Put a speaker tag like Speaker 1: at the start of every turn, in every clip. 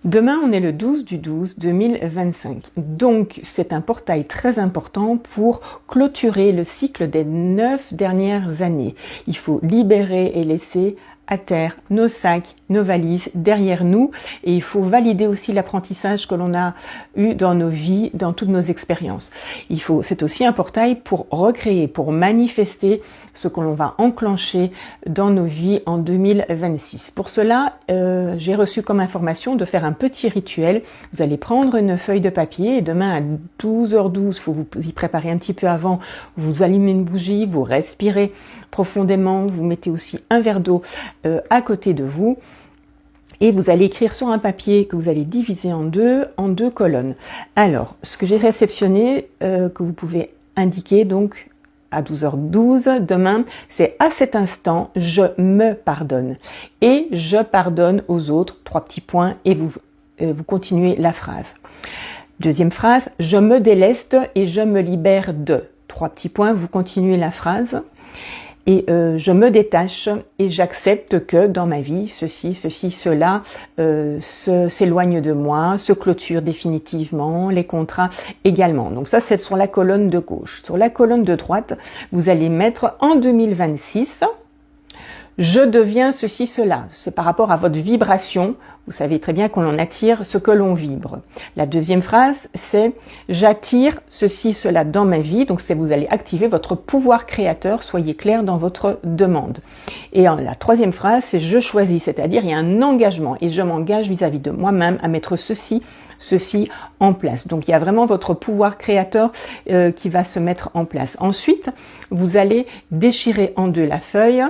Speaker 1: Demain, on est le 12/12/2025. Donc, c'est un portail très important pour clôturer le cycle des 9 dernières années. Il faut libérer et laisser à terre nos sacs, nos valises derrière nous, et il faut valider aussi l'apprentissage que l'on a eu dans nos vies, dans toutes nos expériences. C'est aussi un portail pour recréer, pour manifester ce que l'on va enclencher dans nos vies en 2026. Pour cela, j'ai reçu comme information de faire un petit rituel. Vous allez prendre une feuille de papier et demain à 12h12, faut vous y préparer un petit peu avant, vous allumez une bougie, vous respirez profondément, vous mettez aussi un verre d'eau à côté de vous et vous allez écrire sur un papier que vous allez diviser en deux colonnes. Alors, ce que j'ai réceptionné, que vous pouvez indiquer donc à 12h12 demain, c'est à cet instant, je me pardonne et je pardonne aux autres, 3 petits points et vous continuez la phrase. Deuxième phrase, je me déleste et je me libère de, 3 petits points, vous continuez la phrase. Et je me détache et j'accepte que dans ma vie, ceci, cela s'éloigne de moi, se clôture définitivement, les contrats également. Donc ça, c'est sur la colonne de gauche. Sur la colonne de droite, vous allez mettre en 2026, je deviens ceci, cela. C'est par rapport à votre vibration. Vous savez très bien qu'on en attire ce que l'on vibre. La deuxième phrase, c'est j'attire ceci, cela dans ma vie. Donc vous allez activer votre pouvoir créateur. Soyez clair dans votre demande. Et la troisième phrase, c'est je choisis. C'est-à-dire il y a un engagement et je m'engage vis-à-vis de moi-même à mettre ceci en place. Donc il y a vraiment votre pouvoir créateur qui va se mettre en place. Ensuite, vous allez déchirer en deux la feuille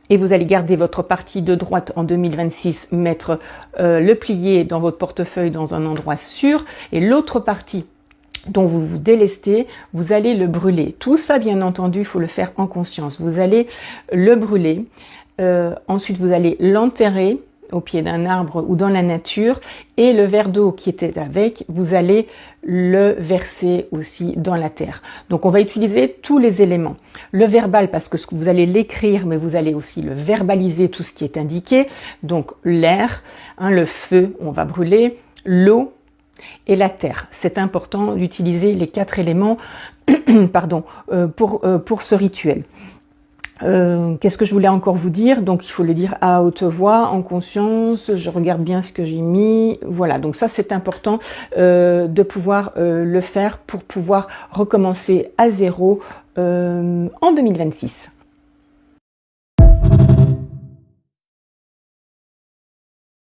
Speaker 1: et vous allez garder votre partie de droite en 2026, mettre le plié dans votre portefeuille dans un endroit sûr et l'autre partie dont vous vous délestez, vous allez le brûler. Tout ça, bien entendu, il faut le faire en conscience. Vous allez le brûler. Ensuite, vous allez l'enterrer au pied d'un arbre ou dans la nature et le verre d'eau qui était avec, vous allez le verser aussi dans la terre. Donc on va utiliser tous les éléments. Le verbal parce que vous allez l'écrire mais vous allez aussi le verbaliser tout ce qui est indiqué. Donc l'air, le feu, on va brûler, l'eau et la terre. C'est important d'utiliser les 4 éléments pour ce rituel. Qu'est-ce que je voulais encore vous dire? Donc, il faut le dire à haute voix, en conscience. Je regarde bien ce que j'ai mis. Voilà. Donc ça, c'est important de pouvoir le faire pour pouvoir recommencer à zéro en 2026.